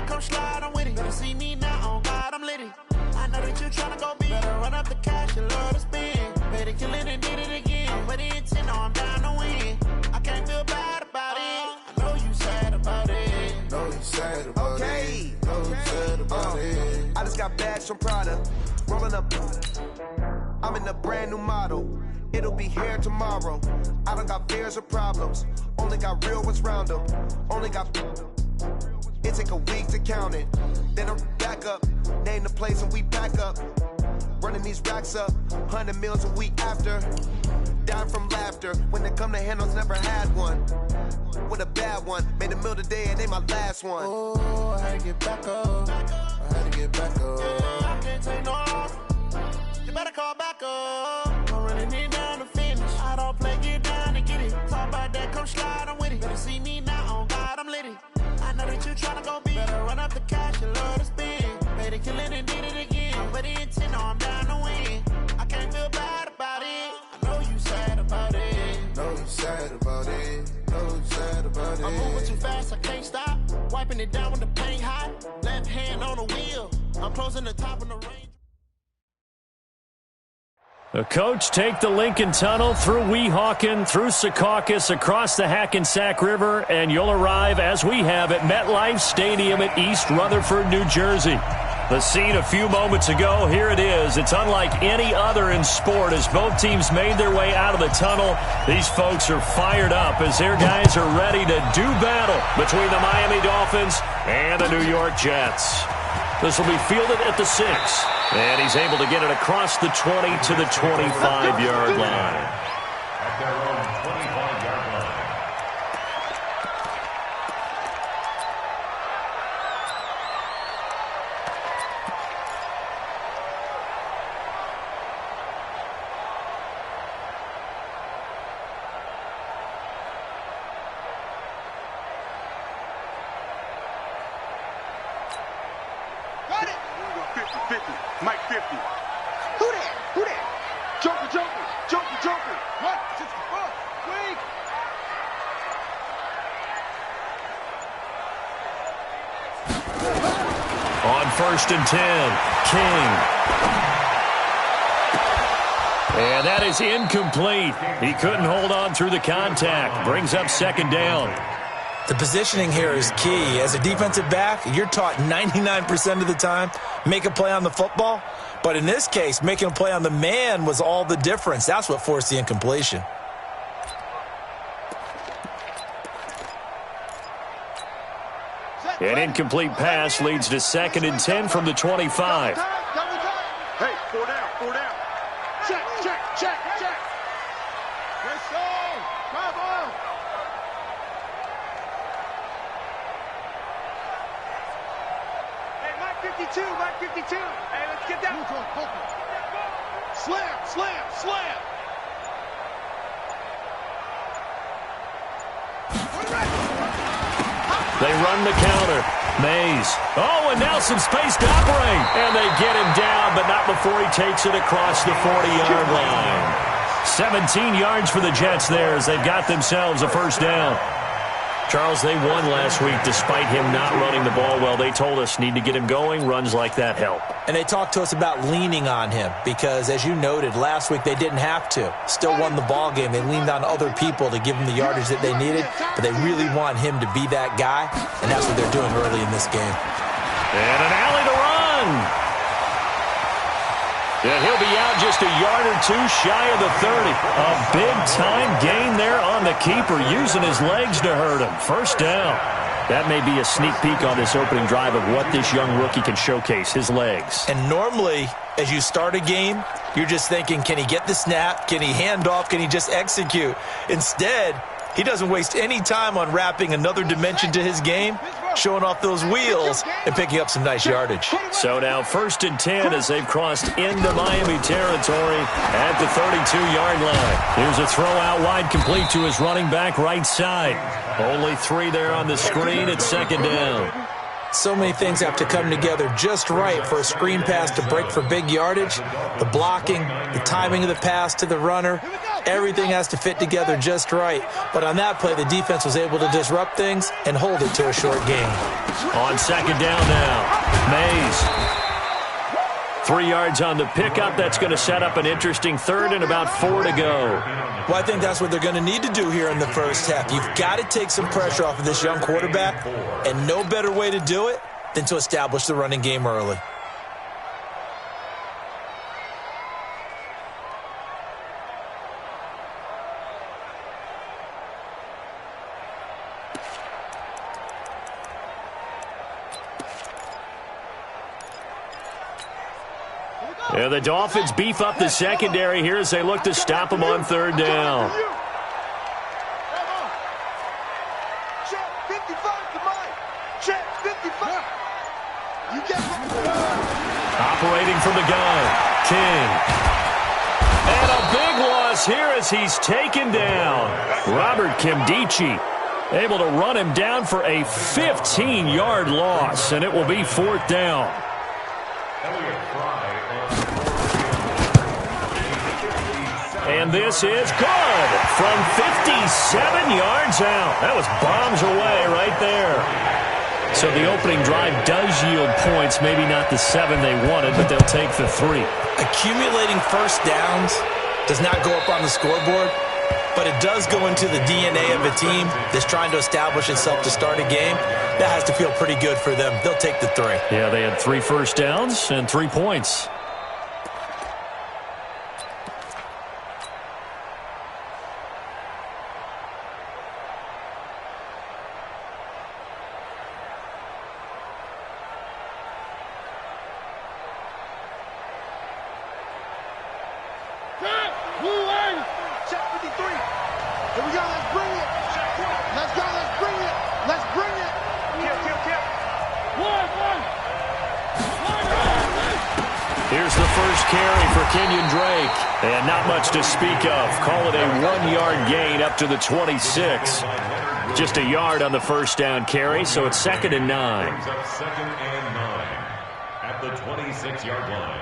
come slide, I'm with it. Better see me now, on God, I'm litty. I know that you tryna go big. Better run up the cash, you love to spend. Better kill it and did it again. But the intent, no, I'm down to win. I can't feel bad about it. I know you sad about it. Know you sad about it. Know you sad about it. I just got bags from Prada. Rolling up. I'm in a brand new model. It'll be here tomorrow. I don't got fears or problems. Only got real ones round them. Only got. It take a week to count it. Then I'm back up. Name the place and we back up. Running these racks up. 100 meals a week after. Down from laughter. When they come to handles, never had one. With a bad one. Made a meal today and ain't my last one. Oh, I had to get back up. I had to get back up. I can't take no loss. You better call back up. I'm running it down to finish. I don't play, get down and get it. Talk about that, come slide, I'm with it. Better see me now, on God, I'm litty. I know that you tryna go big. Better run up the cash, you love to spend. Better kill it and did it again. But the intent, no, I'm down to win. I can't feel bad about it. I know you sad about it. Know you sad about it. Know you sad about it. I'm moving too fast, I can't stop. Wiping it down with the paint hot. Left hand on the wheel. I'm closing the top of the range. The coach take the Lincoln Tunnel through Weehawken, through Secaucus, across the Hackensack River, and you'll arrive, as we have, at MetLife Stadium at East Rutherford, New Jersey. The scene a few moments ago, here it is. It's unlike any other in sport. As both teams made their way out of the tunnel, these folks are fired up as their guys are ready to do battle between the Miami Dolphins and the New York Jets. This will be fielded at the 6. And he's able to get it across the 20 to the 25-yard line. At their own 25-yard line. Got it! 50-50. Mike 50. Who that? Who that? Joker, Joker. Joker, Joker. What? 64. Quick. On 1st and 10, King. And that is incomplete. He couldn't hold on through the contact. Brings up 2nd down. The positioning here is key. As a defensive back, you're taught 99% of the time, make a play on the football. But in this case, making a play on the man was all the difference. That's what forced the incompletion. An incomplete pass leads to 2nd and 10 from the 25. Hey, 4 down, 4 down. Check, check, check, check. Let's go. Bravo. Hey, Mike 52, Mike 52. Hey, let's get that. Slam, slam, slam. They run the counter. Mays. Oh, and now some space to operate. And they get him down, but not before he takes it across the 40-yard line. 17 yards for the Jets there as they've got themselves a 1st down. Charles, they won last week despite him not running the ball well. They told us need to get him going. Runs like that help. And they talked to us about leaning on him because, as you noted, last week they didn't have to. Still won the ball game. They leaned on other people to give them the yardage that they needed, but they really want him to be that guy, and that's what they're doing early in this game. And an alley to run. Yeah, he'll be out just a yard or two shy of the 30. A big-time gain there on the keeper, using his legs to hurt him. 1st down. That may be a sneak peek on this opening drive of what this young rookie can showcase, his legs. And normally, as you start a game, you're just thinking, can he get the snap? Can he hand off? Can he just execute? Instead, he doesn't waste any time on wrapping another dimension to his game, showing off those wheels, and picking up some nice yardage. So now 1st and 10 as they've crossed into Miami territory at the 32-yard line. Here's a throw out wide, complete to his running back right side. Only 3 there on the screen at 2nd down. So many things have to come together just right for a screen pass to break for big yardage. The blocking, the timing of the pass to the runner, Everything has to fit together just right. But on that play, the defense was able to disrupt things and hold it to a short game. On second down now, Mays. 3 yards on the pickup. That's going to set up an interesting third and about 4 to go. Well, I think that's what they're going to need to do here in the first half. You've got to take some pressure off of this young quarterback, and no better way to do it than to establish the running game early. Yeah, the Dolphins beef up the secondary here as they look to stop them on third down. Operating from the gun, King. And a big loss here as he's taken down. Robert Kimdichie able to run him down for a 15-yard loss, and it will be fourth down. And this is good from 57 yards out. That was bombs away right there. So the opening drive does yield points, maybe not the 7 they wanted, but they'll take the 3. Accumulating first downs does not go up on the scoreboard, but it does go into the DNA of a team that's trying to establish itself to start a game. That has to feel pretty good for them. They'll take the 3. Yeah, they had 3 first downs and 3 points. Here's the first carry for Kenyon Drake. And not much to speak of. Call it a 1-yard gain up to the 26. Just a yard on the first down carry, so it's 2nd and 9. Second and 9 at the 26-yard line.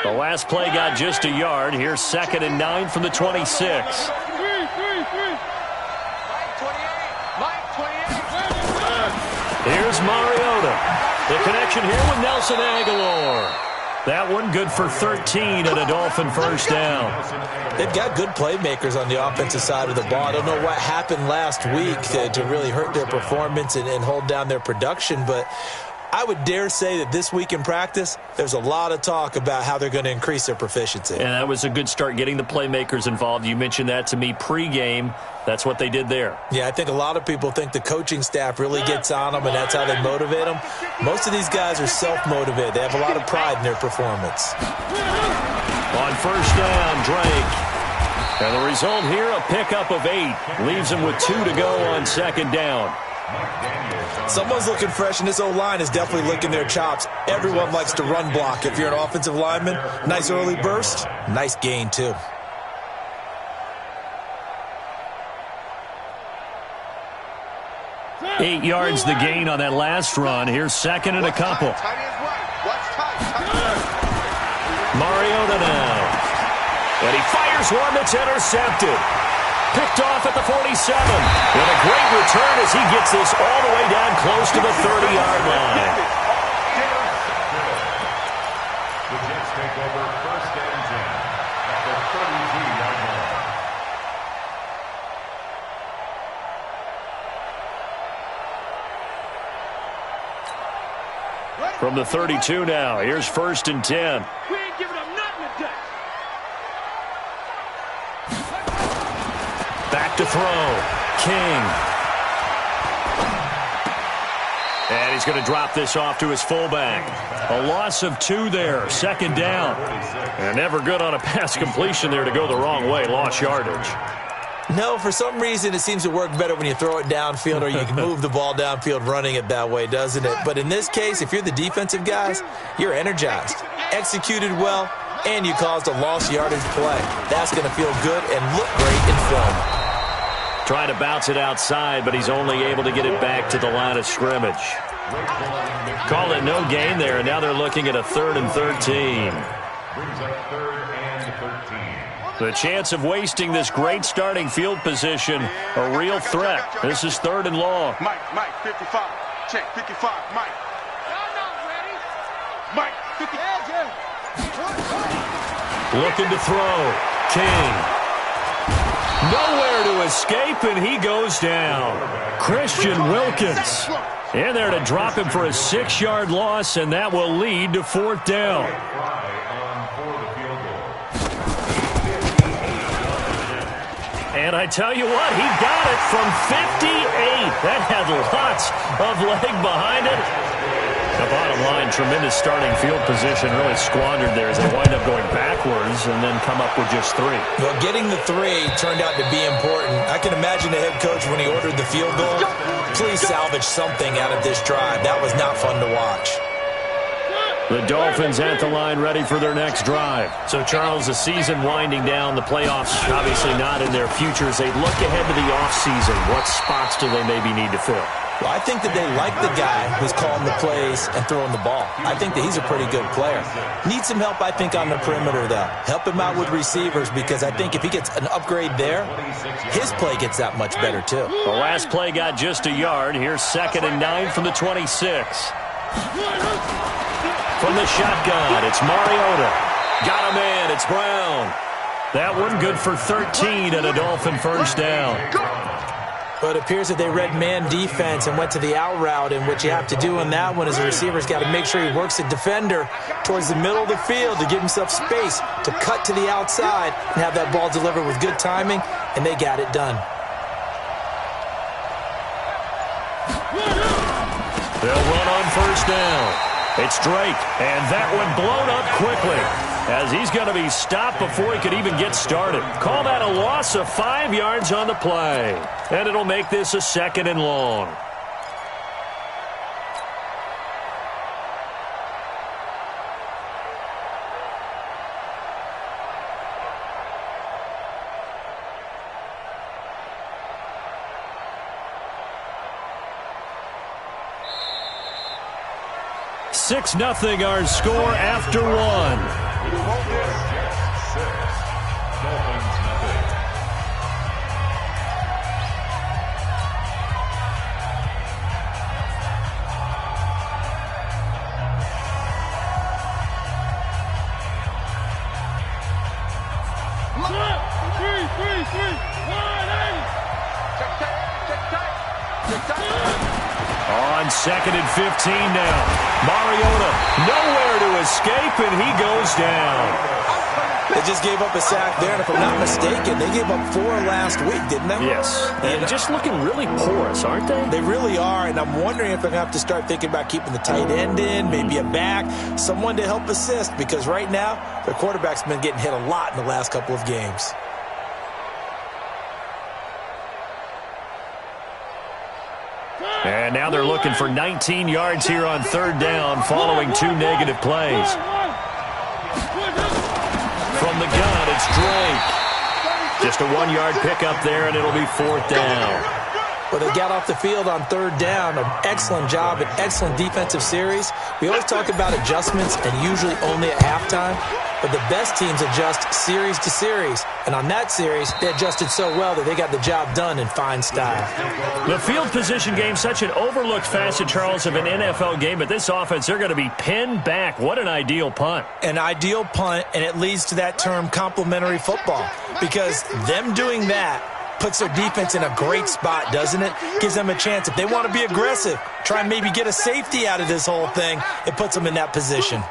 The last play got just a yard. Here's 2nd and 9 from the 26. Here's Mariota. The connection here with Nelson Aguilar. That one good for 13 and a Dolphin first down. They've got good playmakers on the offensive side of the ball. I don't know what happened last week to really hurt their performance and hold down their production, but I would dare say that this week in practice, there's a lot of talk about how they're going to increase their proficiency. And that was a good start, getting the playmakers involved. You mentioned that to me pregame. That's what they did there. Yeah, I think a lot of people think the coaching staff really gets on them, and that's how they motivate them. Most of these guys are self-motivated. They have a lot of pride in their performance. On first down, Drake. And the result here, a pickup of 8. Leaves him with 2 to go on second down. Someone's looking fresh, and this O-line is definitely licking their chops. Everyone likes to run block. If you're an offensive lineman, nice early burst, nice gain too. Eight yards the gain on that last run. Here's second and a couple. Mariota now. And he fires one that's intercepted. Picked off at the 47. And a great return as he gets this all the way down close to the 30-yard line. The Jets take over first and 10 at the 32-yard line. From the 32 now, here's first and 10. We ain't giving up nothing today. Back to throw. King. And he's going to drop this off to his fullback. A loss of 2 there. Second down. And never good on a pass completion there to go the wrong way. Lost yardage. No, for some reason it seems to work better when you throw it downfield or you can move the ball downfield running it that way, doesn't it? But in this case, if you're the defensive guys, you're energized, executed well, and you caused a lost yardage play. That's going to feel good and look great in film. Trying to bounce it outside, but he's only able to get it back to the line of scrimmage. Call it no gain there, and now they're looking at a 3rd and 13. Brings up 3rd and 13. The chance of wasting this great starting field position, a real threat. This is 3rd and long. Mike, 55. Check, 55, Mike. Mike, 50. Looking to throw. King. Nowhere to escape, and he goes down. Christian Wilkins in there to drop him for a 6-yard loss, and that will lead to 4th down. And I tell you what, he got it from 58. That had lots of leg behind it. The bottom line, tremendous starting field position, really squandered there as they wind up going backwards and then come up with just 3. Well, getting the 3 turned out to be important. I can imagine the head coach when he ordered the field goal. Please salvage something out of this drive. That was not fun to watch. The Dolphins at the line ready for their next drive. So, Charles, the season winding down, the playoffs obviously not in their future. As they look ahead to the offseason, what spots do they maybe need to fill? Well, I think that they like the guy who's calling the plays and throwing the ball. I think that he's a pretty good player. Needs some help, I think, on the perimeter, though. Help him out with receivers, because I think if he gets an upgrade there, his play gets that much better, too. The last play got just a yard. Here's 2nd and 9 from the 26. From the shotgun, it's Mariota. Got a man, it's Brown. That one good for 13 and a Dolphin first down. But it appears that they read man defense and went to the out route, and what you have to do in that one is the receiver's got to make sure he works the defender towards the middle of the field to give himself space to cut to the outside and have that ball delivered with good timing, and they got it done. They'll run on first down. It's Drake, and that one blown up quickly as he's going to be stopped before he could even get started. Call that a loss of 5 yards on the play, and it'll make this a 2nd and long. Six 0 our score after 1. On 2nd and 15 now. Mariota, nowhere to escape, and he goes down. They just gave up a sack there, and if I'm not mistaken, they gave up 4 last week, didn't they? Yes, and just looking really porous, aren't they? They really are, and I'm wondering if they're going to have to start thinking about keeping the tight end in, maybe a back, someone to help assist, because right now, their quarterback's been getting hit a lot in the last couple of games. And now they're looking for 19 yards here on 3rd down following 2 negative plays. From the gun, it's Drake. Just a 1-yard pickup there, and it'll be 4th down. Well, they got off the field on 3rd down. An excellent job, an excellent defensive series. We always talk about adjustments, and usually only at halftime. But the best teams adjust series to series. And on that series, they adjusted so well that they got the job done in fine style. The field position game, such an overlooked facet, Charles, of an NFL game. But this offense, they're going to be pinned back. What an ideal punt. An ideal punt, and it leads to that term complementary football. Because them doing that puts their defense in a great spot, doesn't it? Gives them a chance. If they want to be aggressive, try and maybe get a safety out of this whole thing, it puts them in that position.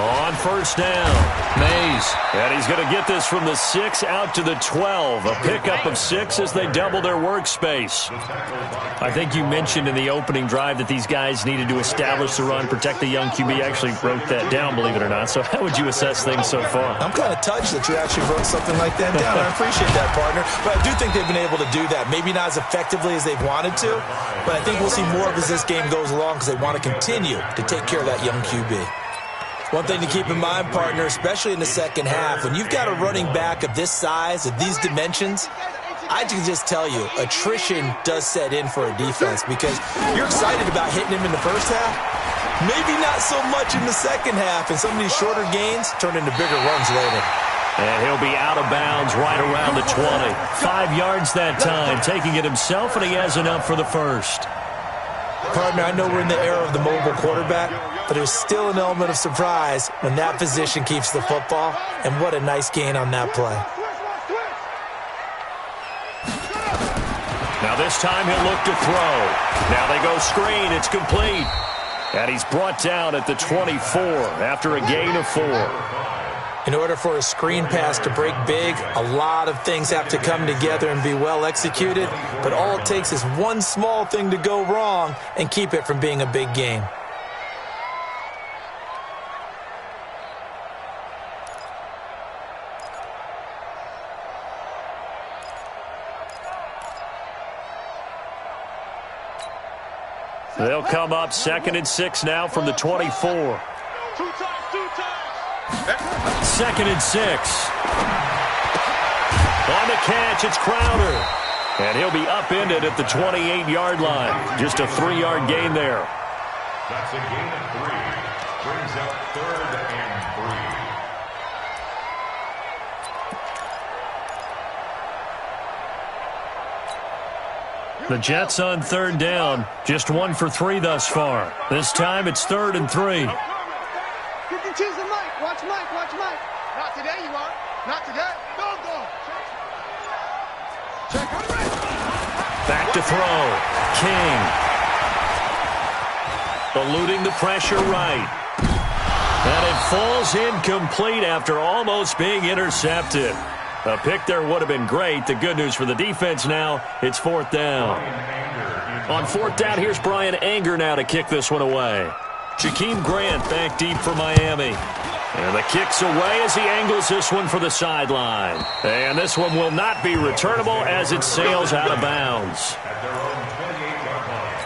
On first down, Mays. And he's going to get this from the 6 out to the 12. A pickup of 6 as they double their workspace. I think you mentioned in the opening drive that these guys needed to establish the run, protect the young QB. Actually wrote that down, believe it or not. So how would you assess things so far? I'm kind of touched that you actually wrote something like that down. I appreciate that, partner. But I do think they've been able to do that. Maybe not as effectively as they've wanted to, but I think we'll see more of as this game goes along because they want to continue to take care of that young QB. One thing to keep in mind, partner, especially in the second half, when you've got a running back of this size, of these dimensions, I can just tell you, attrition does set in for a defense because you're excited about hitting him in the first half, Maybe not so much in the second half, and some of these shorter gains turn into bigger runs later. And he'll be out of bounds right around the 20. 5 yards that time, taking it himself, and he has enough for the first. Partner, I know we're in the era of the mobile quarterback, but there's still an element of surprise when that position keeps the football, and what a nice gain on that play. Now this time he'll look to throw. Now they go screen. It's complete. And he's brought down at the 24 after a gain of 4. In order for a screen pass to break big, a lot of things have to come together and be well executed, but all it takes is one small thing to go wrong and keep it from being a big gain. They'll come up 2nd and 6 now from the 24. 2nd and 6. On the catch, it's Crowder. And he'll be upended at the 28-yard line. Just a 3-yard gain there. That's a gain of 3. Brings up 3rd and 3. The Jets on 3rd down. Just 1 for 3 thus far. This time it's 3rd and 3. Watch Mike, watch Mike. Not today, you are. Not today. Go. Check. Back to throw. King. Eluding the pressure right. And it falls incomplete after almost being intercepted. A pick there would have been great. The good news for the defense now, it's 4th down. On 4th down, here's Brian Anger now to kick this one away. Jakeem Grant back deep for Miami. And the kick's away as he angles this one for the sideline. And this one will not be returnable as it sails out of bounds. At their own 28-yard line.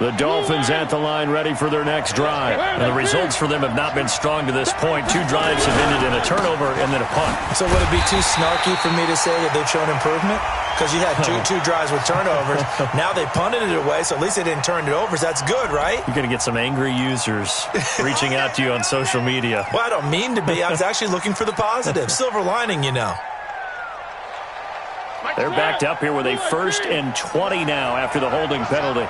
The Dolphins at the line ready for their next drive. And the results for them have not been strong to this point. 2 drives have ended in a turnover and then a punt. So would it be too snarky for me to say that they've shown improvement? Because you had two drives with turnovers. Now they punted it away, so at least they didn't turn it over. So that's good, right? You're going to get some angry users reaching out to you on social media. Well, I don't mean to be. I was actually looking for the positive. Silver lining, you know. They're backed up here with a 1st and 20 now after the holding penalty.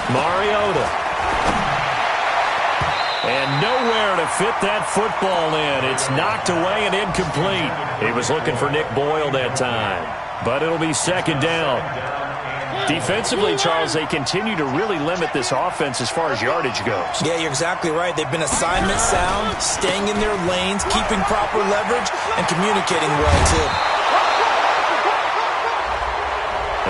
Mariota. And nowhere to fit that football in. It's knocked away and incomplete. He was looking for Nick Boyle that time. But it'll be 2nd down. Defensively, Charles, they continue to really limit this offense as far as yardage goes. Yeah, you're exactly right. They've been assignment sound, staying in their lanes, keeping proper leverage, and communicating well, too.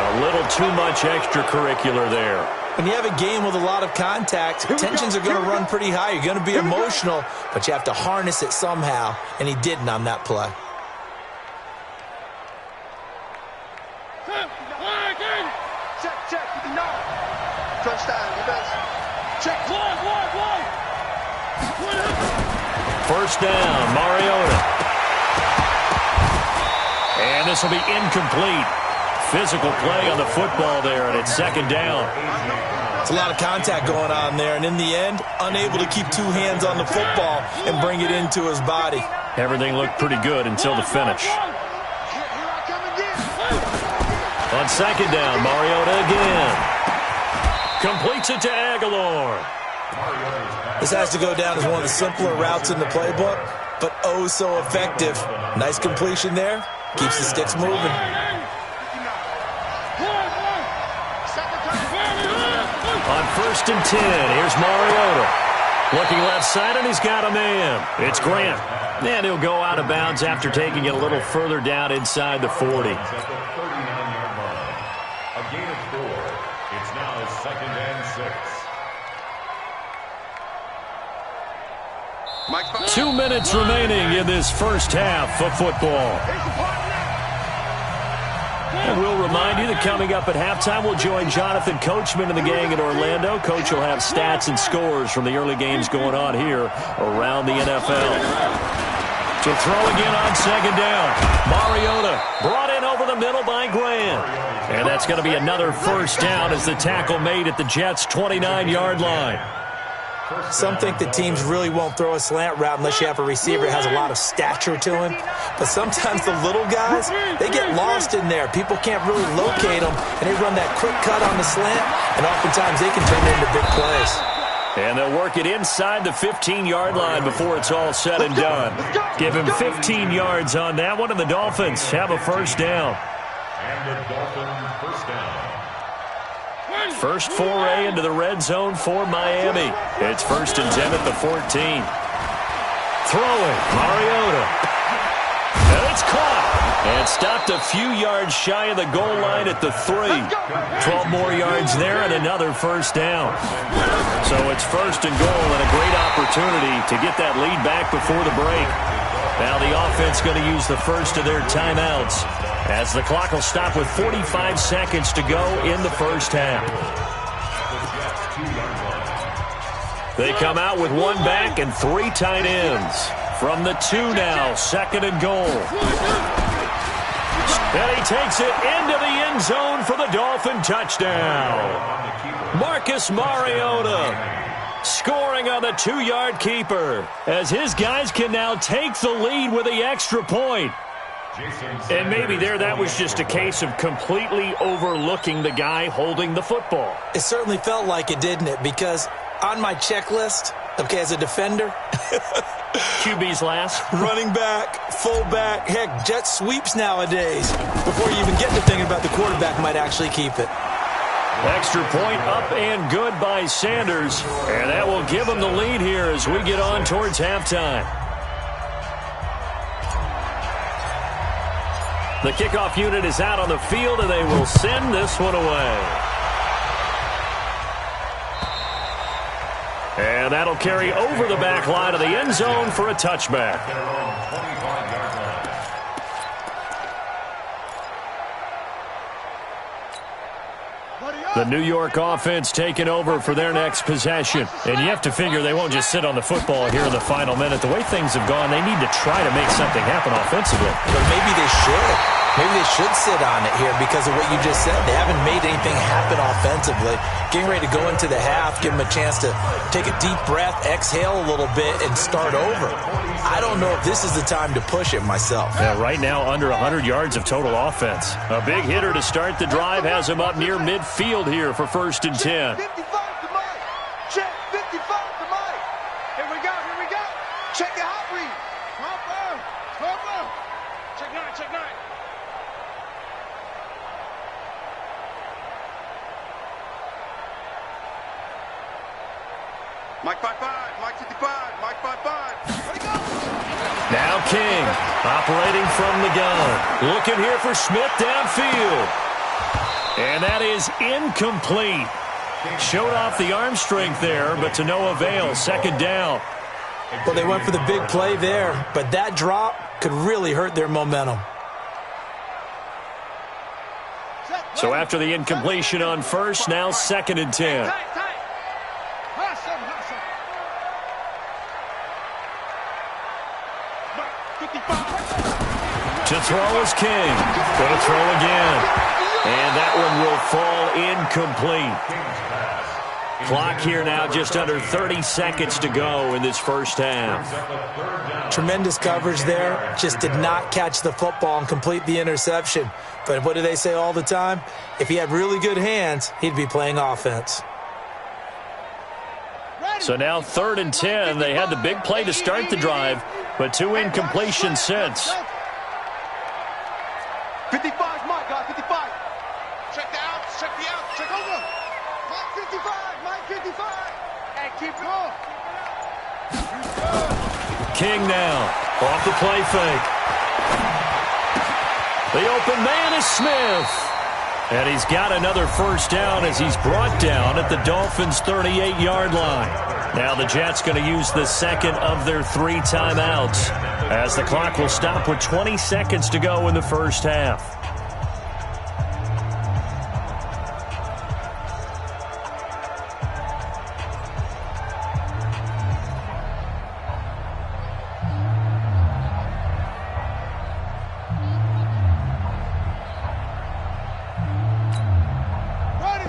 A little too much extracurricular there. When you have a game with a lot of contact, tensions are going to run pretty high. You're going to be emotional, but you have to harness it somehow, and he didn't on that play. Check. Touchdown, check. 1st down, Mariota. And this will be incomplete. Physical play on the football there, and it's 2nd down. It's a lot of contact going on there, and in the end, unable to keep 2 hands on the football and bring it into his body. Everything looked pretty good until the finish. On 2nd down, Mariota again. Completes it to Aguilar. This has to go down as one of the simpler routes in the playbook, but oh so effective. Nice completion there. Keeps the sticks moving. On 1st and 10, here's Mariota. Looking left side, and he's got a man. It's Grant. And he'll go out of bounds after taking it a little further down inside the 40. A gain of 4. It's now 2nd and 6. 2 minutes remaining in this first half of football. And we'll remind you that coming up at halftime, we'll join Jonathan Coachman and the gang in Orlando. Coach will have stats and scores from the early games going on here around the NFL. To throw again on second down. Mariota brought in over the middle by Graham. And that's going to be another first down as the tackle made at the Jets' 29-yard line. Some think the teams really won't throw a slant route unless you have a receiver that has a lot of stature to him. But sometimes the little guys, they get lost in there. People can't really locate them, and they run that quick cut on the slant, and oftentimes they can turn into big plays. And they'll work it inside the 15-yard line before it's all said and done. Give him 15 yards on that one, and the Dolphins have a first down. And the Dolphins first down. First foray into the red zone for Miami. It's 1st and 10 at the 14. Throwing, Mariota. And it's caught. And stopped a few yards shy of the goal line at the 3. 12 more yards there and another first down. So it's 1st and goal and a great opportunity to get that lead back before the break. Now the offense going to use the first of their timeouts as the clock will stop with 45 seconds to go in the first half. They come out with one back and 3 tight ends. From the 2 now, 2nd and goal. And he takes it into the end zone for the Dolphin touchdown. Marcus Mariota scoring on the 2-yard keeper as his guys can now take the lead with the extra point. And maybe that was just a case of completely overlooking the guy holding the football. It certainly felt like it, didn't it? Because on my checklist, okay, as a defender, QB's last. Running back, fullback, heck, jet sweeps nowadays. Before you even get to thinking about the quarterback might actually keep it. Extra point up and good by Sanders. And that will give him the lead here as we get on towards halftime. The kickoff unit is out on the field, and they will send this one away. And that'll carry over the back line of the end zone for a touchback. The New York offense taking over for their next possession. And you have to figure they won't just sit on the football here in the final minute. The way things have gone, they need to try to make something happen offensively. But maybe they should. Maybe they should sit on it here because of what you just said. They haven't made anything happen offensively. Getting ready to go into the half, give them a chance to take a deep breath, exhale a little bit, and start over. I don't know if this is the time to push it myself. Yeah, right now under 100 yards of total offense. A big hitter to start the drive has him up near midfield here for 1st and 10. 55 to Mike. Check 55 to Mike. Here we go. Check the hot read. Come on. Check 9. Mike 55, Mike 55, Mike 55. Ready, go. Now King operating from the gun. Looking here for Smith downfield. And that is incomplete. Showed off the arm strength there, but to no avail. 2nd down. Well, they went for the big play there, but that drop could really hurt their momentum. So after the incompletion on first, now 2nd and 10. To throw is King. Going to throw again. And that one will fall incomplete. Clock here now just under 30 seconds to go in this first half. Tremendous coverage there. Just did not catch the football and complete the interception. But what do they say all the time? If he had really good hands, he'd be playing offense. So now 3rd and 10. They had the big play to start the drive, but 2 incompletions since. 55, Mike, guys, 55. Check the outs, check over. Mike 55. Hey, keep going. King now, off the play fake. The open man is Smith. And he's got another first down as he's brought down at the Dolphins' 38-yard line. Now the Jets going to use the 2nd of their 3 timeouts as the clock will stop with 20 seconds to go in the first half.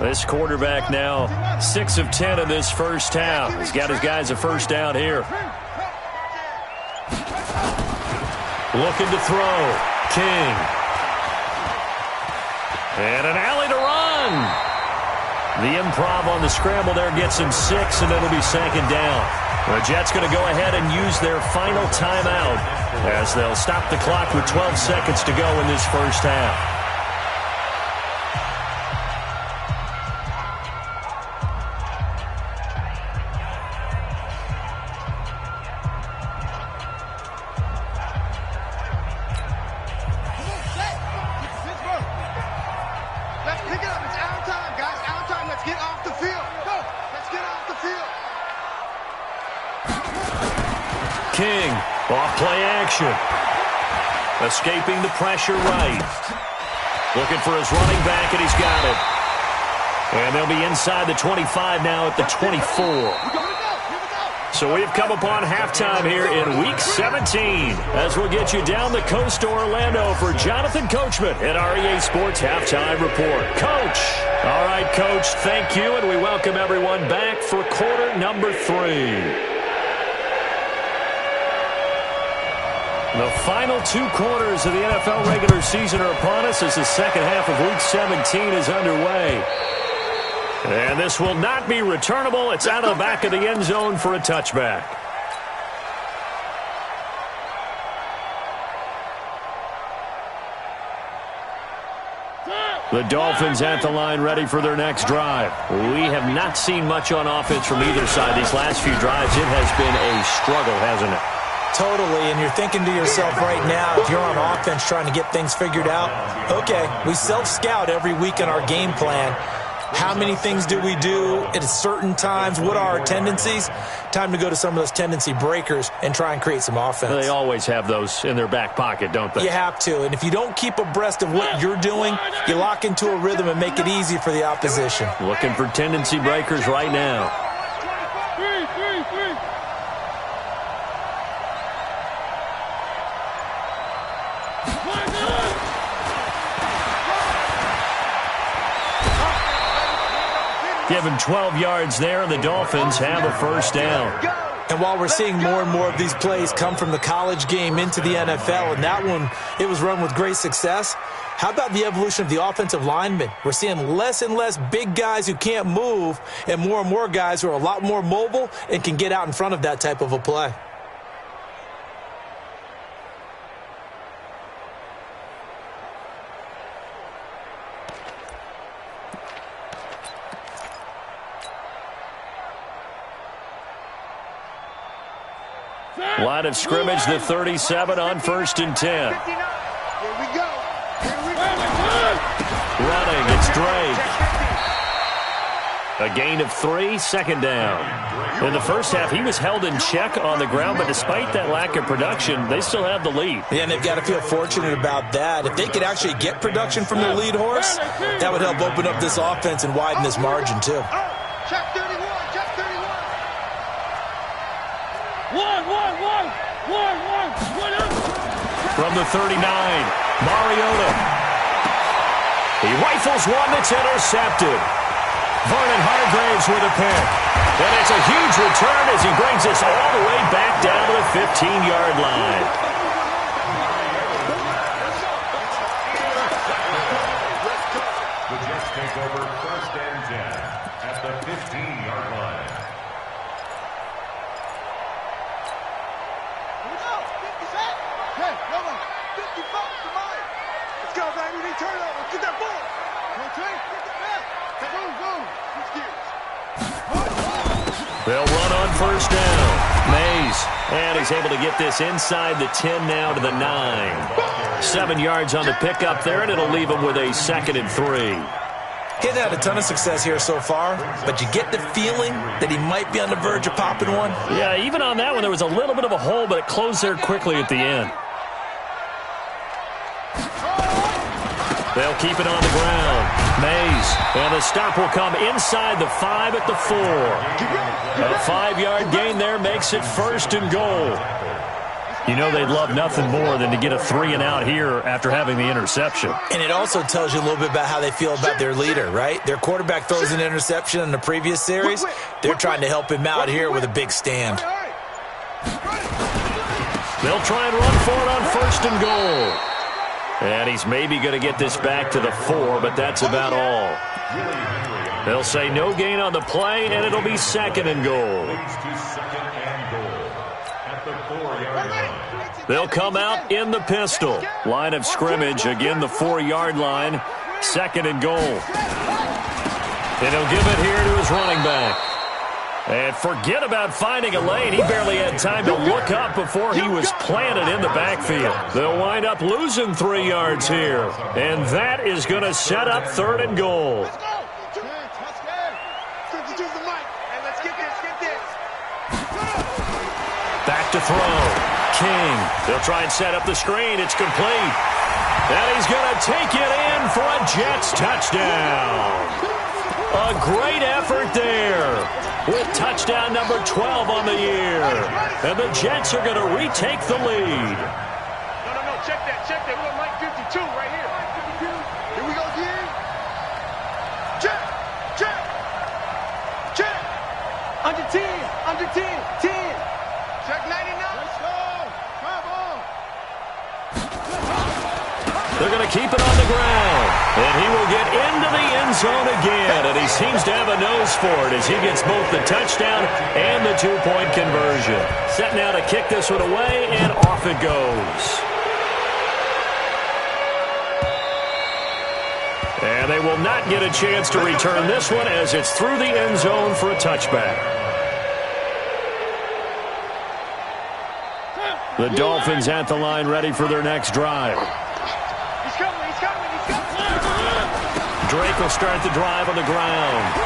This quarterback now 6 of 10 in this first half. He's got his guys a first down here. Looking to throw. King. And an alley to run. The improv on the scramble there gets him 6, and it'll be second down. The Jets going to go ahead and use their final timeout as they'll stop the clock with 12 seconds to go in this first half. King, off play action. Escaping the pressure right. Looking for his running back, and he's got it. And they'll be inside the 25 now at the 24. So we've come upon halftime here in Week 17 as we'll get you down the coast to Orlando for Jonathan Coachman at our EA Sports Halftime Report. Coach. All right, Coach, thank you, and we welcome everyone back for quarter number 3. The final 2 quarters of the NFL regular season are upon us as the second half of Week 17 is underway. And this will not be returnable. It's out of the back of the end zone for a touchback. The Dolphins at the line ready for their next drive. We have not seen much on offense from either side these last few drives. It has been a struggle, hasn't it? Totally, and you're thinking to yourself right now, if you're on offense trying to get things figured out, okay, we self-scout every week in our game plan. How many things do we do at certain times? What are our tendencies? Time to go to some of those tendency breakers and try and create some offense. They always have those in their back pocket, don't they? You have to, and if you don't keep abreast of what you're doing, you lock into a rhythm and make it easy for the opposition. Looking for tendency breakers right now. Given 12 yards there, and the Dolphins have a first down. And while we're seeing more and more of these plays come from the college game into the NFL, and that one, it was run with great success, how about the evolution of the offensive linemen? We're seeing less and less big guys who can't move and more guys who are a lot more mobile and can get out in front of that type of a play. Line of scrimmage, the 37 on 1st and 10. Here we go. Running, it's Drake. A gain of 3, second down. In the first half, he was held in check on the ground, but despite that lack of production, they still have the lead. Yeah, and they've got to feel fortunate about that. If they could actually get production from their lead horse, that would help open up this offense and widen this margin, too. Check 31, check 31. From the 39, Mariota. He rifles one that's intercepted. Vernon Hargraves with a pick. And it's a huge return as he brings us all the way back down to the 15-yard line. The Jets take over 1st and 10 at the 15-yard line. Get that ball. They'll run on 1st down. Mays. And he's able to get this inside the 10 now to the 9. 7 yards on the pickup there, and it'll leave him with a 2nd and 3. He hasn't had a ton of success here so far, but you get the feeling that he might be on the verge of popping one. Yeah, even on that one, there was a little bit of a hole, but it closed there quickly at the end. They'll keep it on the ground. Mays. And the stop will come inside the 5 at the 4. A 5-yard gain there makes it 1st and goal. You know they'd love nothing more than to get a 3-and-out here after having the interception. And it also tells you a little bit about how they feel about their leader, right? Their quarterback throws an interception in the previous series. They're trying to help him out here with a big stand. They'll try and run for it on 1st and goal. And he's maybe going to get this back to the 4, but that's about all. They'll say no gain on the play, and it'll be 2nd and goal. They'll come out in the pistol. Line of scrimmage, again the 4-yard line. 2nd and goal. And he'll give it here to his running back. And forget about finding a lane. He barely had time to look up before he was planted in the backfield. They'll wind up losing 3 yards here. And that is going to set up 3rd and goal. Back to throw. King. They'll try and set up the screen. It's complete. And he's going to take it in for a Jets touchdown. A great effort there with touchdown number 12 on the year. And the Jets are going to retake the lead. No, check that. We're on Mike 52 right here. Here we go again. Check. Under 10. Check 99. Let's go. Come on. They're going to keep it on the ground. And he will get into the end zone again. And he seems to have a nose for it as he gets both the touchdown and the 2-point conversion. Set now to kick this one away, and off it goes. And they will not get a chance to return this one as it's through the end zone for a touchback. The Dolphins at the line ready for their next drive. He's coming. Drake will start the drive on the ground.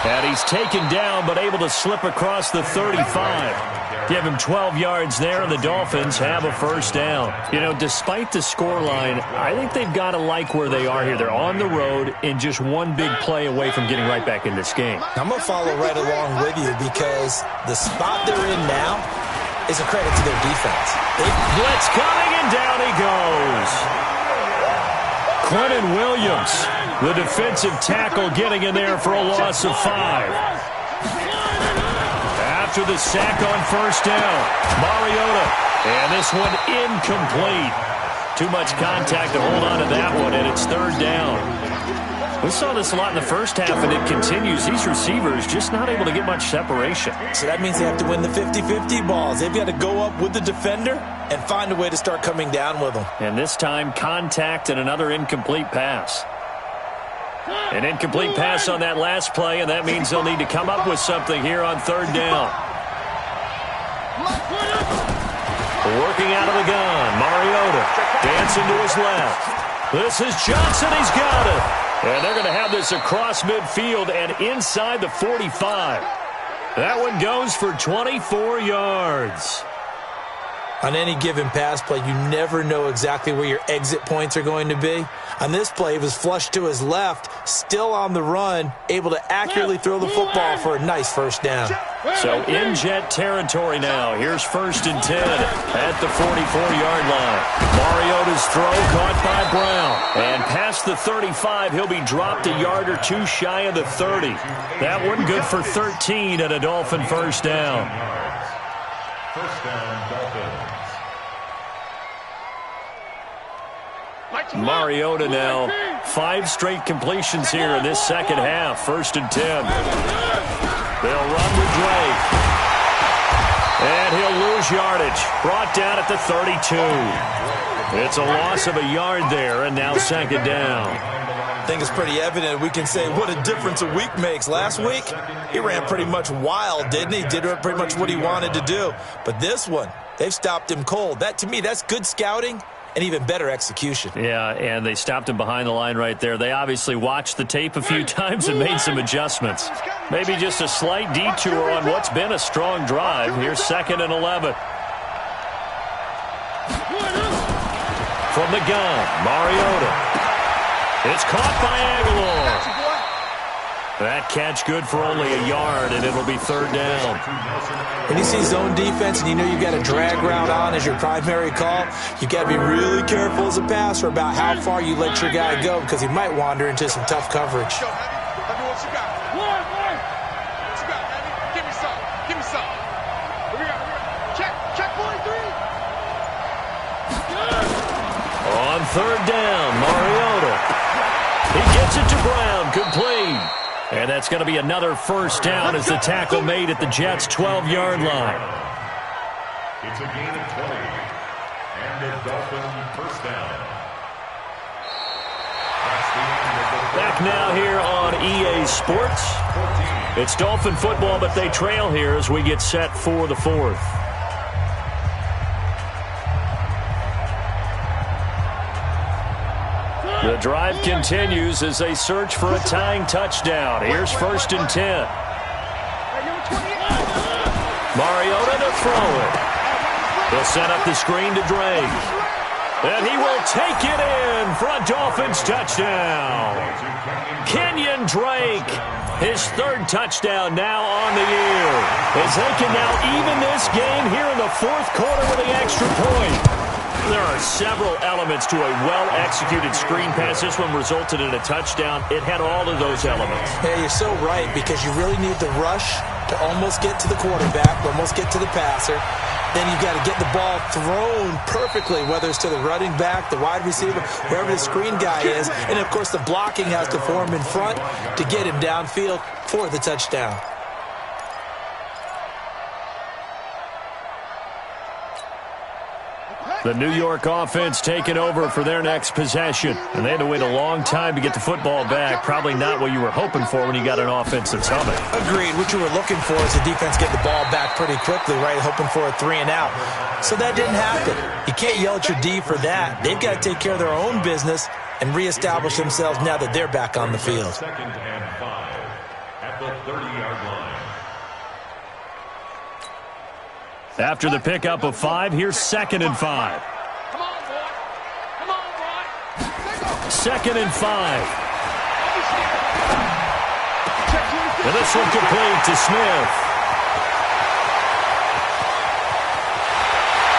And he's taken down but able to slip across the 35. Give him 12 yards there, and the Dolphins have a 1st down. You know, despite the scoreline, I think they've got to like where they are here. They're on the road and just one big play away from getting right back in this game. I'm going to follow right along with you because the spot they're in now is a credit to their defense. Blitz coming, and down he goes. Quentin Williams, the defensive tackle, getting in there for a loss of 5. After the sack on 1st down, Mariota, and this one incomplete. Too much contact to hold on to that one, and it's 3rd down. We saw this a lot in the first half, and it continues. These receivers just not able to get much separation. So that means they have to win the 50-50 balls. They've got to go up with the defender and find a way to start coming down with them. And this time, contact and another incomplete pass. An incomplete pass on that last play, and that means they'll need to come up with something here on 3rd down. Working out of the gun, Mariota dancing to his left. This is Johnson. He's got it. And they're going to have this across midfield and inside the 45. That one goes for 24 yards. On any given pass play, you never know exactly where your exit points are going to be. On this play, it was flushed to his left, still on the run, able to accurately throw the football for a nice 1st down. So in Jet territory now. Here's 1st and 10 at the 44-yard line. Mariota's throw caught by Brown. And past the 35, he'll be dropped a yard or 2 shy of the 30. That one good for 13 at a Dolphin 1st down. 1st down, Dolphins. Mariota now, 5 straight completions here in this 2nd half. 1st and 10. They'll run with Drake. And he'll lose yardage. Brought down at the 32. It's a loss of a yard there, and now 2nd down. I think it's pretty evident. We can say what a difference a week makes. Last week, he ran pretty much wild, didn't he? Did pretty much what he wanted to do. But this one, they've stopped him cold. That, to me, that's good scouting and even better execution. Yeah, and they stopped him behind the line right there. They obviously watched the tape a few times and made some adjustments. Maybe just a slight detour on what's been a strong drive. Here's 2nd and 11. From the gun, Mariota. It's caught by Aguilar. That catch good for only a yard, and it'll be third down. When you see zone defense and you know you've got a drag route on as your primary call, you've got to be really careful as a passer about how far you let your guy go because he might wander into some tough coverage. On third down, Mariota. He gets it to Brown, complete. And that's going to be another first down as the tackle made at the Jets' 12-yard line. It's a gain of 20. And a Dolphin first down. That's the end of the Back now here on EA Sports. It's Dolphin football, but they trail here as we get set for the fourth. The drive continues as they search for a tying touchdown. Here's first and 10. Mariota to throw it. He'll set up the screen to Drake. And he will take it in for a Dolphins touchdown. Kenyon Drake, his third touchdown now on the year. As they can now even this game here in the fourth quarter with the extra point. There are several elements to a well-executed screen pass. This one resulted in a touchdown. It had all of those elements. Yeah, you're so right because you really need the rush to almost get to the quarterback, almost get to the passer. Then you've got to get the ball thrown perfectly, whether it's to the running back, the wide receiver, wherever the screen guy is. And, of course, the blocking has to form in front to get him downfield for the touchdown. The New York offense taking over for their next possession. And they had to wait a long time to get the football back. Probably not what you were hoping for when you got an offense that's humming. Agreed. What you were looking for is the defense get the ball back pretty quickly, right? Hoping for a 3-and-out. So that didn't happen. You can't yell at your D for that. They've got to take care of their own business and reestablish themselves now that they're back on the field. Second and 5 at the 30-yard line. After the pickup of 5, here's second and 5. Come on, boy. Come on, boy. Second and 5. And this one complete to Smith.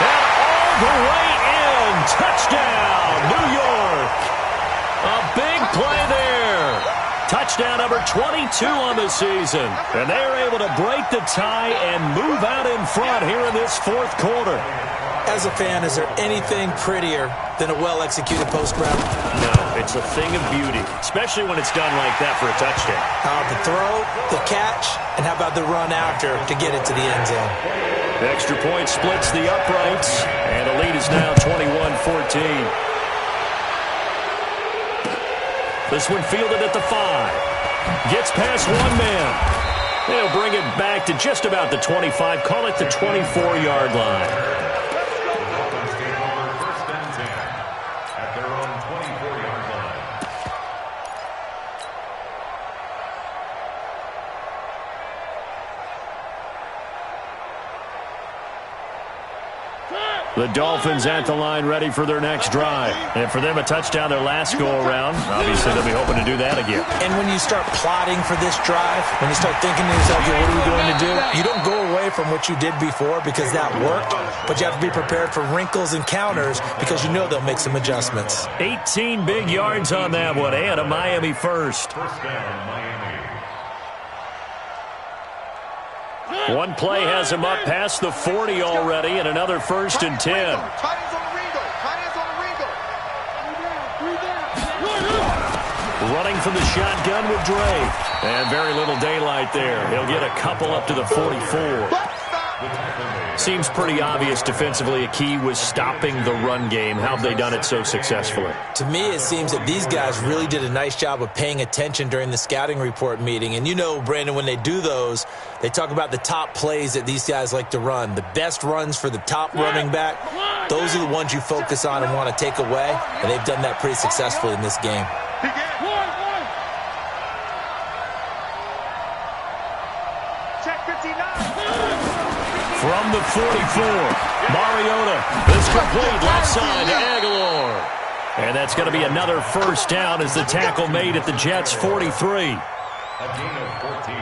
And all the way in. Touchdown, New York. A big play there. Touchdown number 22 on the season. And they are able to break the tie and move out in front here in this fourth quarter. As a fan, is there anything prettier than a well-executed post route? No, it's a thing of beauty, especially when it's done like that for a touchdown. The throw, the catch, and how about the run after to get it to the end zone? The extra point splits the uprights, and the lead is now 21-14. This one fielded at the 5. Gets past one man. They'll bring it back to just about the 25. Call it the 24-yard line. Dolphins take over first and 10 at their own 24-yard line. The Dolphins at the line ready for their next drive. And for them, a touchdown their last go-around. Obviously, they'll be hoping to do that again. And when you start plotting for this drive, when you start thinking to yourself, okay, what are we going to do? You don't go away from what you did before because that worked, but you have to be prepared for wrinkles and counters because you know they'll make some adjustments. 18 big yards on that one, and a Miami first. First down, Miami. One play has him up past the 40 already, and another first and 10. Tight ends on the Ringo. Tight ends on the Ringo. Running from the shotgun with Drake. And very little daylight there. He'll get a couple up to the 44. Seems pretty obvious defensively a key was stopping the run game. How have they done it so successfully? To me, it seems that these guys really did a nice job of paying attention during the scouting report meeting. And you know, Brandon, when they do those, they talk about the top plays that these guys like to run. The best runs for the top running back, those are the ones you focus on and want to take away. And they've done that pretty successfully in this game. From the 44, Mariota is complete left side to Aguilar. And that's going to be another first down as the tackle made at the Jets' 43. A gain of 14.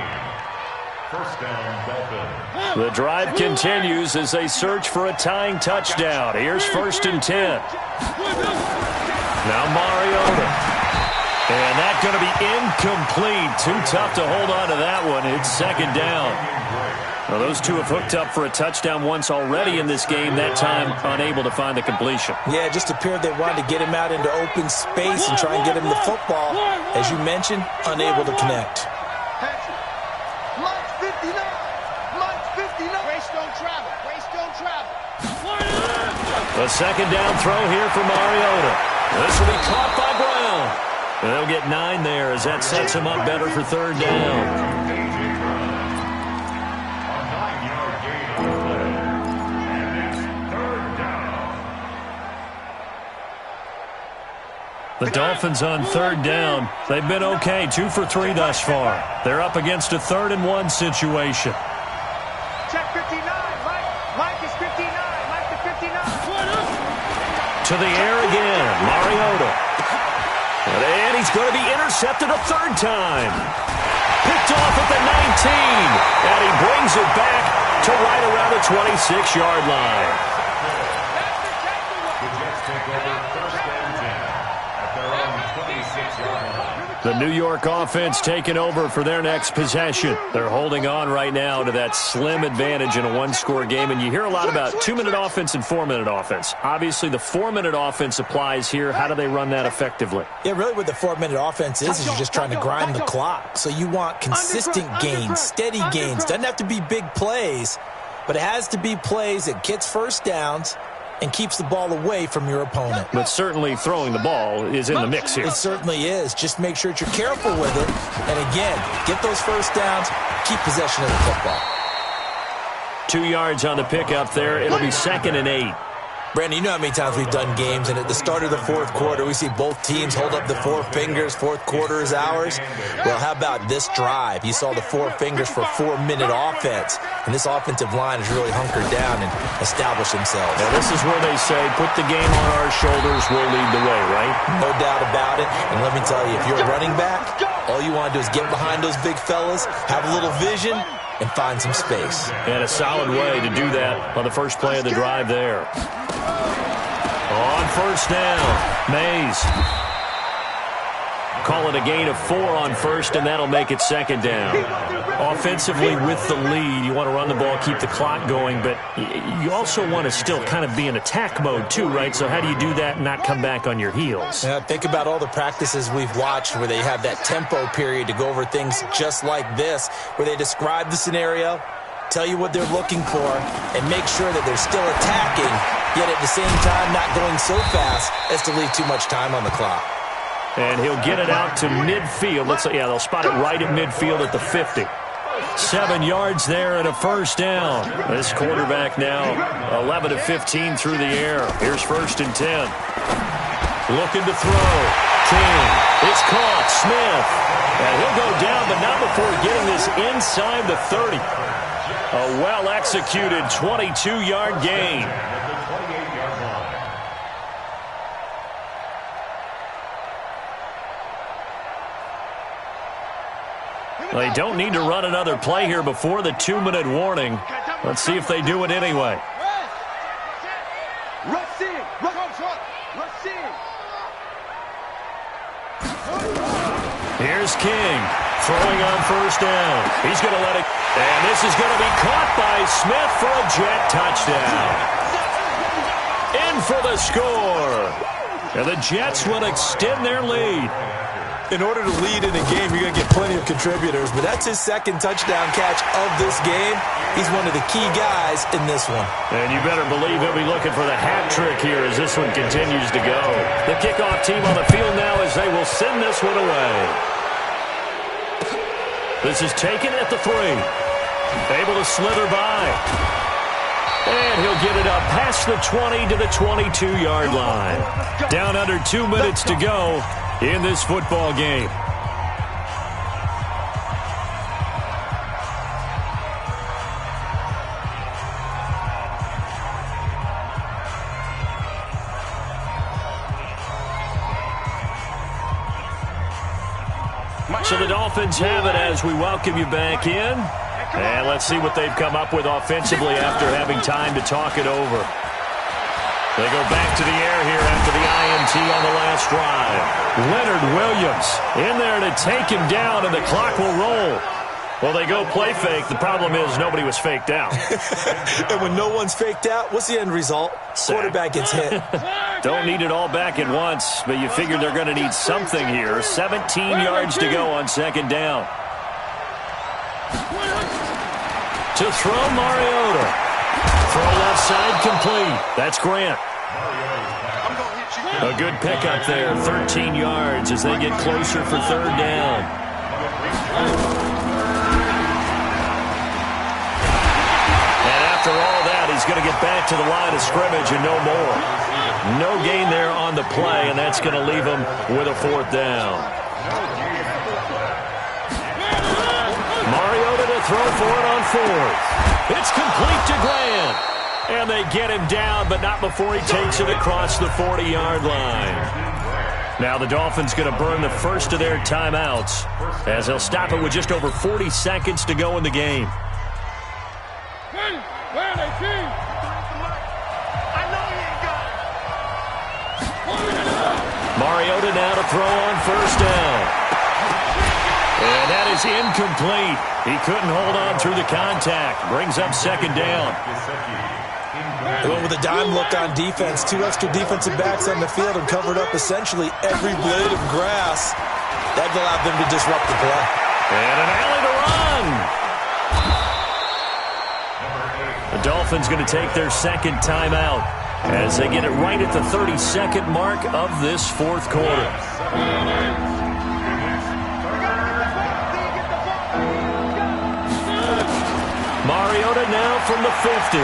First down, Dolphins. The drive continues as they search for a tying touchdown. Here's 1st and 10. Now Mariota. And that's going to be incomplete. Too tough to hold on to that one. It's 2nd down. Well, those two have hooked up for a touchdown once already in this game. That time, unable to find the completion. Yeah, it just appeared they wanted to get him out into open space and try and get him the football. As you mentioned, unable to connect. Mike's 59. Mike's 59. Race don't travel. Race don't travel. The 2nd down throw here for Mariota. This will be caught by Brown. And they'll get 9 there as that sets him up better for 3rd down. The Dolphins on 3rd down. They've been okay, 2 for 3 thus far. They're up against a 3rd and 1 situation. Check 59. Mike is 59. Mike to 59. To the air again, Mariota. And he's going to be intercepted a 3rd time. Picked off at the 19. And he brings it back to right around the 26-yard line. The Jets take over 1st and 10 at their own 26-yard line. The New York offense taking over for their next possession. They're holding on right now to that slim advantage in a one-score game. And you hear a lot about 2-minute offense and 4-minute offense. Obviously, the 4-minute offense applies here. How do they run that effectively? Yeah, really what the 4-minute offense is you're just trying to grind the clock. So you want consistent gains, steady gains. Doesn't have to be big plays, but it has to be plays that gets first downs and keeps the ball away from your opponent. But certainly throwing the ball is in the mix here. It certainly is. Just make sure that you're careful with it. And again, get those first downs, keep possession of the football. 2 yards on the pickup there. It'll be 2nd and 8. Brandon, you know how many times we've done games, and at the start of the 4th quarter, we see both teams hold up the 4 fingers, 4th quarter is ours. Well, how about this drive? You saw the 4 fingers for 4-minute offense, and this offensive line has really hunkered down and established themselves. Now, this is where they say, put the game on our shoulders, we'll lead the way, right? No doubt about it, and let me tell you, if you're a running back, all you want to do is get behind those big fellas, have a little vision, and find some space. And a solid way to do that on the first play of the drive there. On 1st down, Mays. Call it a gain of 4 on 1st, and that'll make it 2nd down. Offensively, with the lead, you want to run the ball, keep the clock going, but you also want to still kind of be in attack mode too, right? So how do you do that and not come back on your heels? Yeah, think about all the practices we've watched where they have that tempo period to go over things just like this, where they describe the scenario, tell you what they're looking for, and make sure that they're still attacking, yet at the same time not going so fast as to leave too much time on the clock. And he'll get it out to midfield. They'll spot it right at midfield at the 50. 7 yards there and a 1st down. This quarterback now 11 of 15 through the air. Here's 1st and 10. Looking to throw. King. It's caught. Smith. And he'll go down, but not before getting this inside the 30. A well-executed 22-yard gain. They don't need to run another play here before the 2-minute warning. Let's see if they do it anyway. Here's King throwing on 1st down. He's going to let it, and this is going to be caught by Smith for a Jet touchdown. In for the score. And the Jets will extend their lead. In order to lead in a game, you're going to get plenty of contributors, but that's his 2nd touchdown catch of this game. He's one of the key guys in this one. And you better believe he'll be looking for the hat trick here as this one continues to go. The kickoff team on the field now as they will send this one away. This is taken at the 3. Able to slither by. And he'll get it up past the 20 to the 22-yard line. Down under 2 minutes to go in this football game. So the Dolphins have it as we welcome you back in. And let's see what they've come up with offensively after having time to talk it over. They go back to the air here after the INT on the last drive. Leonard Williams in there to take him down, and the clock will roll. Well, they go play fake. The problem is nobody was faked out. And when no one's faked out, what's the end result? Quarterback gets hit. Don't need it all back at once, but you figure they're going to need something here. 17 yards to go on second down. To throw, Mariota. Throw left side complete. That's Grant. A good pickup there, 13 yards as they get closer for third down. And after all that, he's going to get back to the line of scrimmage and no more. No gain there on the play, and that's going to leave him with a fourth down. Mariota to throw for it on fourth. It's complete to Grant. And they get him down, but not before he takes it across the 40-yard line. Now the Dolphins going to burn the first of their timeouts as they'll stop it with just over 40 seconds to go in the game. Mariota now to throw on first down. And that is incomplete. He couldn't hold on through the contact. Brings up second down. They went with a dime look on defense. 2 extra defensive backs on the field and covered up essentially every blade of grass. That allowed them to disrupt the play. And an alley to run. The Dolphins going to take their second timeout as they get it right at the 32nd mark of this fourth quarter. Mariota now from the 50.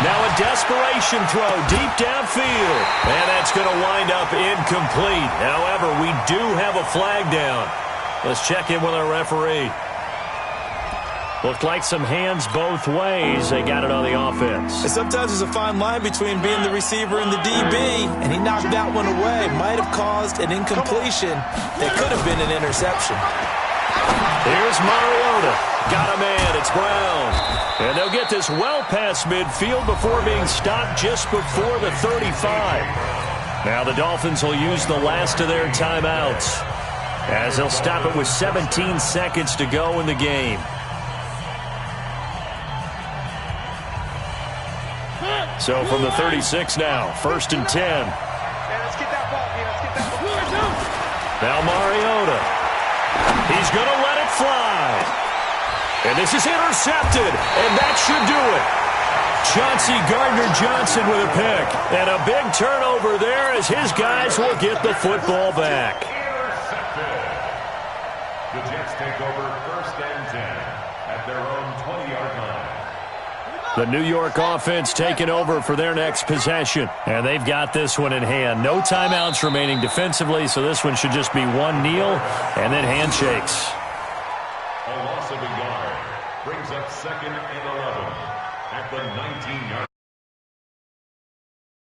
Now a desperation throw deep downfield. And that's going to wind up incomplete. However, we do have a flag down. Let's check in with our referee. Looked like some hands both ways. They got it on the offense. And sometimes there's a fine line between being the receiver and the DB, and he knocked that one away. Might have caused an incompletion that could have been an interception. Here's Mariota. Got a man. It's Brown. And they'll get this well past midfield before being stopped just before the 35. Now the Dolphins will use the last of their timeouts as they'll stop it with 17 seconds to go in the game. So from the 36 now, 1st and 10. Now Mariota. He's going to let it fly. And this is intercepted, and that should do it. Chauncey Gardner-Johnson with a pick. And a big turnover there as his guys will get the football back. The Jets take over 1st and 10 at their own 20-yard line. The New York offense taking over for their next possession. And they've got this one in hand. No timeouts remaining defensively, so this one should just be one kneel and then handshakes. A loss of a yard brings up 2nd and 11 at the 19-yard